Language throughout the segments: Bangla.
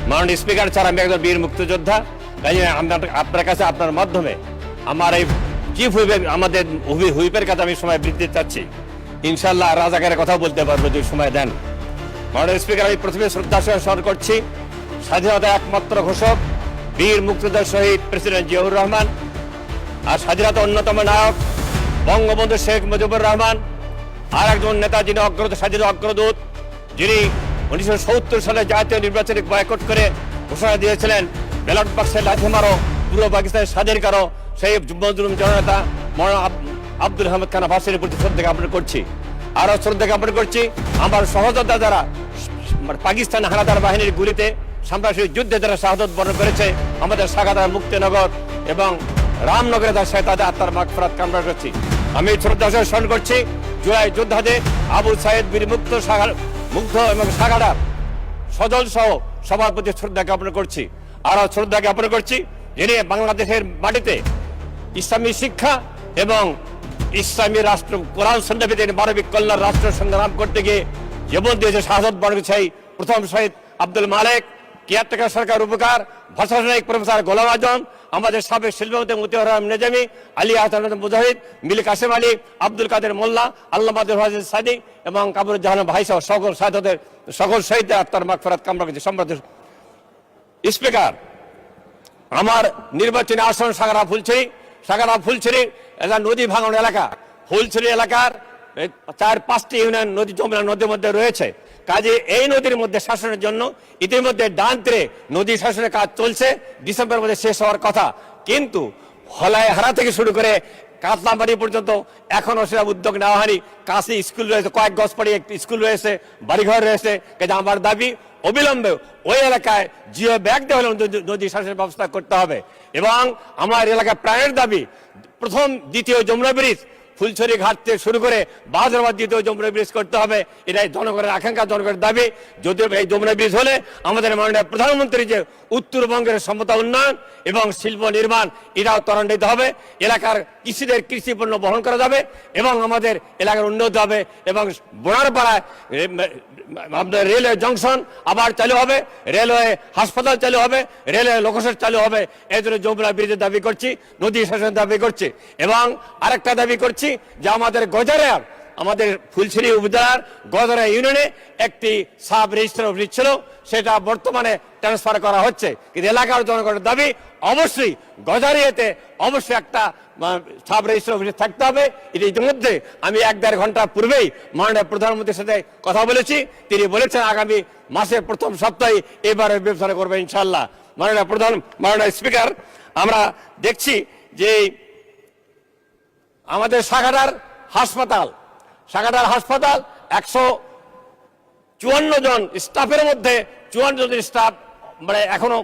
মাননীয় স্পিকার ছাড়া আমি একজন বীর মুক্তিযোদ্ধা। আপনার কাছে আপনার মাধ্যমে আমার এই চিফ হুইপের আমাদের হুইপের কাছে আমি সময় বৃদ্ধি চাচ্ছি। ইনশাল্লাহ রাজাকারের কথা বলতে পারবো যদি সময় দেন। মাননীয় স্পিকার, আমি প্রথমে শ্রদ্ধা স্মরণ করছি স্বাধীনতা একমাত্র ঘোষক বীর মুক্তিযোদ্ধা শহীদ প্রেসিডেন্ট জিয়াউর রহমান, আর স্বাধীনতা অন্যতম নায়ক বঙ্গবন্ধু শেখ মুজিবুর রহমান, আর একজন নেতা যিনি স্বাধীনতা অগ্রদূত, যিনি 1970 সালে জাতীয় নির্বাচনে বয়কট করে ঘোষণা দিয়েছিলেন ব্যালট বাক্সে লাথি মারো, পূর্ব পাকিস্তানের স্বাধীন করো, সেই মজলুম জননেতা মৌলানা আব্দুল হামিদ খান আব্বাসীর প্রতি শ্রদ্ধা জ্ঞাপন করছি। আরও শ্রদ্ধা জ্ঞাপন করছি আমার সহযোদ্ধা যারা পাকিস্তান হানাদার বাহিনীর গুলিতে সাম্রাজ্যিক যুদ্ধে যারা শাহাদত বরণ করেছে, আমাদের সাগাদার মুক্তিনগর এবং রামনগরে তাদের আত্মার মাগফিরাত কামনা করছি। আমি শ্রদ্ধা স্মরণ করছি জুলাই যোদ্ধাদের আবু সাইদ বীর মুগ্ধ এবং সাগাদার সজল সহ সবার প্রতি শ্রদ্ধা জ্ঞাপন করছি। আরও শ্রদ্ধা জ্ঞাপন করছি যিনি বাংলাদেশের মাটিতে ইসলামী শিক্ষা এবং ইসলামী রাষ্ট্র কোরআন সন্ন্যাসীদের মানবিক কল্যাণ রাষ্ট্র সংগ্রাম করতে গিয়ে জীবন দিয়েছে, শাহাদত বরণ করেছে প্রথম শহীদ আব্দুল মালেক, কেয়ারটেকার সরকার উপকার, ভাষা নায়ক প্রফেসর গোলাম আজম, আমাদের সাবেক শিল্পপতি মতিউর রহমান নেজামি, আলী আহসান মুজাহিদ, মিল কাসেম আলী, আব্দুল কাদের মোল্লা, আল্লামা হাজির সাদি এবং কামরুজ্জামান ভাই সহ সকল শহীদদের আত্মার মাগফিরাত কামনা করছি। সম্মানিত স্পিকার, আমার নির্বাচনী আসন সাগারা ফুলছড়ি একটা নদী ভাঙন এলাকা। ফুলছড়ি এলাকার 4-5টি ইউনিয়ন নদী যমুনা নদীর মধ্যে রয়েছে। কাজে এই নদীর মধ্যে শাসনের জন্য ইতিমধ্যে ডান তীরে নদী শাসনের কাজ চলছে, ডিসেম্বরের মধ্যে শেষ হওয়ার কথা, কিন্তু হলায় হারা থেকে শুরু করে কাতলামারি পর্যন্ত এখনো সেটা উদ্যোগ নেওয়া হয়নি। কাছে স্কুল রয়েছে, কয়েক গজ পরে একটি স্কুল রয়েছে, বাড়িঘর রয়েছে। কাজে আমার দাবি অবিলম্বে ওই এলাকায় জিও ব্যাগ দেওয়া হলে নদী শাসনের ব্যবস্থা করতে হবে। এবং আমার এলাকায় প্রাণের দাবি প্রথম দ্বিতীয় যমুনা ব্রিজ ফুলছড়ি ঘাট থেকে শুরু করে বাজারবাদ দ্বিতীয় যমুনা ব্রিজ করতে হবে। এটাই জনগণের আকাঙ্ক্ষা, জনগণের দাবি। যদিও এই যমুনা ব্রিজ হলে আমাদের মাননীয় প্রধানমন্ত্রী যে উত্তরবঙ্গের সমতা উন্নয়ন এবং শিল্প নির্মাণ এটাও ত্বরান্বিত হবে, এলাকার কৃষিদের কৃষি পণ্য বহন করা যাবে এবং আমাদের এলাকার উন্নতি হবে। এবং বোনারপাড়ায় আমাদের রেলওয়ে জংশন আবার চালু হবে, রেলওয়ে হাসপাতাল চালু হবে, রেলওয়ে লোকসেট চালু হবে। এই জন্য যমুনা ব্রিজের দাবি করছি, নদী শাসনের দাবি করছি। এবং আরেকটা দাবি করছি যে আমাদের গজারিয়ার, আমাদের ফুলছড়ি উপজেলার গজারিয়া ইউনিয়নে একটি সাব রেজিস্ট্রার অফিস ছিল, সেটা বর্তমানে ট্রান্সফার করা হচ্ছে। কিন্তু এলাকার জনগণের দাবি অবশ্যই গজারিয়াতে অবশ্যই একটা সাব রেজিস্ট্রার অফিস থাকতে হবে। এটি ইতিমধ্যে আমি 1-1.5 ঘন্টা পূর্বেই মাননীয় প্রধানমন্ত্রীর সাথে কথা বলেছি। তিনি বলেছেন আগামী মাসের প্রথম সপ্তাহে এবারে বিবেচনা করবে ইনশাল্লাহ। মাননীয় স্পিকার, আমরা দেখছি যে আমাদের সাগাটার হাসপাতাল 154 জন স্টাফের মধ্যে 54 জন স্টাফ মানে এখনো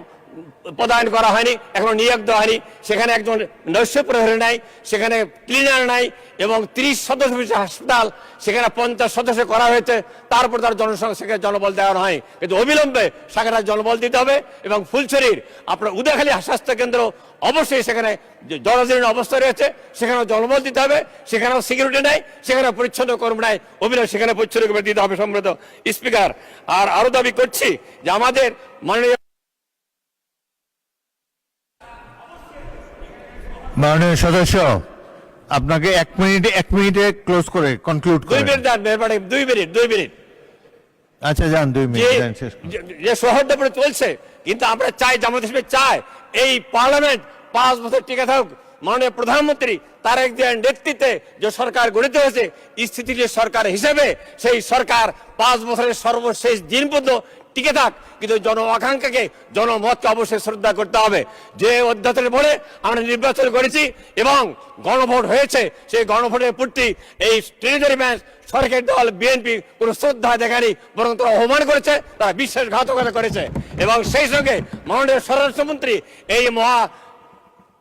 পদায়ন করা হয়নি, এখনো নিয়োগ দেওয়া হয়নি। সেখানে একজন নৈশ প্রহরী নাই, সেখানে ক্লিনার নাই এবং 30 সদস্য বিশিষ্ট হাসপাতাল, সেখানে 50 সদস্য করা হয়েছে। তারপর তার জনসংখ্যা সেখানে জনবল দেওয়া হয়, কিন্তু অবিলম্বে সেখানে জনবল দিতে হবে। এবং ফুলছড়ির আপনার উদয়খালী স্বাস্থ্য কেন্দ্র অবশ্যই সেখানে জরাজীর্ণ অবস্থা রয়েছে, সেখানেও জনবল দিতে হবে। সেখানেও সিকিউরিটি নাই, সেখানে পরিচ্ছন্ন কর্মী নাই, অবিলম্বে সেখানে পরিচ্ছন্ন কর্মী দিতে হবে। সম্মানিত স্পিকার, আর আরো দাবি করছি যে আমাদের মাননীয় সদস্য, আপনাকে 1 মিনিটে ক্লোজ করে কনক্লুড করে 2 মিনিট। আচ্ছা যান, 2 মিনিট যে সৌহার্দ্যপূর্ণ চলছে, কিন্তু আমরা চাই, জামাত হিসেবে চাই এই পার্লামেন্ট 5 বছর টিকে থাকুক। মাননীয় প্রধানমন্ত্রী তারেক জিয়ার নেতৃত্বে যে সরকার গঠিত হয়েছে স্থিতিশীল সরকার হিসেবে, সেই সরকার 5 বছরের সর্বশেষ দিন পর্যন্ত টিকে থাক। কিন্তু জন আকাঙ্ক্ষাকে, জনমতকে অবশ্যই শ্রদ্ধা করতে হবে। যে অধ্যাদেশের বলে আমরা নির্বাচন করেছি এবং গণভোট হয়েছে, সেই গণভোটের প্রতি এই ট্রেজারি ব্যাংক সরকারি দল বিএনপি কোনো শ্রদ্ধা দেখায়নি, বরং তারা অপমান করেছে, তারা বিশ্বাসঘাতকতা করেছে। এবং সেই সঙ্গে মাননীয় স্বরাষ্ট্রমন্ত্রী এই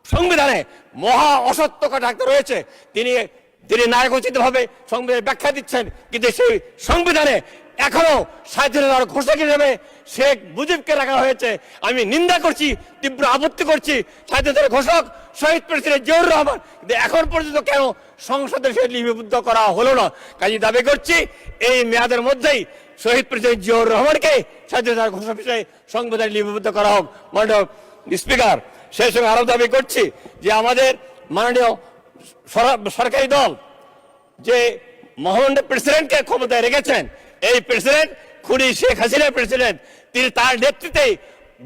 সংবিধানে মহা অসত্য কটাক্ষ রয়েছে। তিনি নায়কোচিত ভাবে সংবিধানের ব্যাখ্যা দিচ্ছেন, কিন্তু সেই সংবিধানে এখনো স্বাধীনতার ঘোষক হিসেবে শেখ মুজিবকে রাখা হয়েছে। আমি নিন্দা করছি, তীব্র আপত্তি করছি। স্বাধীনতার ঘোষক শহীদ প্রেসিডেন্ট জিয়াউর রহমান, কিন্তু এখন পর্যন্ত কেন সংসদে সে লিপিবদ্ধ করা হলো না? কাজে দাবি করছি এই মেয়াদের মধ্যেই শহীদ প্রেসিডেন্ট জিয়াউর রহমানকে স্বাধীনতার ঘোষণা বিষয়ে সংবিধান লিপিবদ্ধ করা হোক। মাননীয় স্পিকার, সেই সঙ্গে আরো দাবি করছি যে আমাদের মাননীয় সরকারি দল যে মহামান্য প্রেসিডেন্টকে ক্ষমতায় রেখেছেন, এই প্রেসিডেন্ট খুনি শেখ হাসিনা প্রেসিডেন্ট, তিনি তার নেতৃত্বেই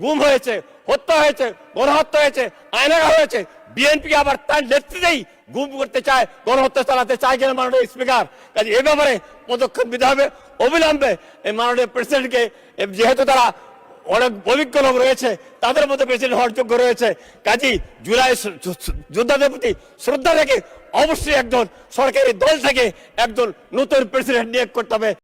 গুম হয়েছে, হত্যা হয়েছে, গণহত্যা হয়েছে, আয়নাঘা হয়েছে। বিএনপি আবার তার নেতৃত্বেই গুম করতে চায়, গণহত্যা চালাতে চায় কিনা মাননীয় স্পিকার। কাজে এ ব্যাপারে পদক্ষেপ নিতে হবে অবিলম্বে। এই মাননীয় প্রেসিডেন্টকে, যেহেতু তারা অনেক অভিজ্ঞ লোক রয়েছে, তাদের মধ্যে প্রেসিডেন্ট হওয়ার যোগ্য রয়েছে, কাজী জুলাই যোদ্ধাদের প্রতি শ্রদ্ধা রেখে অবশ্যই একজন সরকারি দল থেকে একজন নতুন প্রেসিডেন্ট নিয়োগ করতে হবে।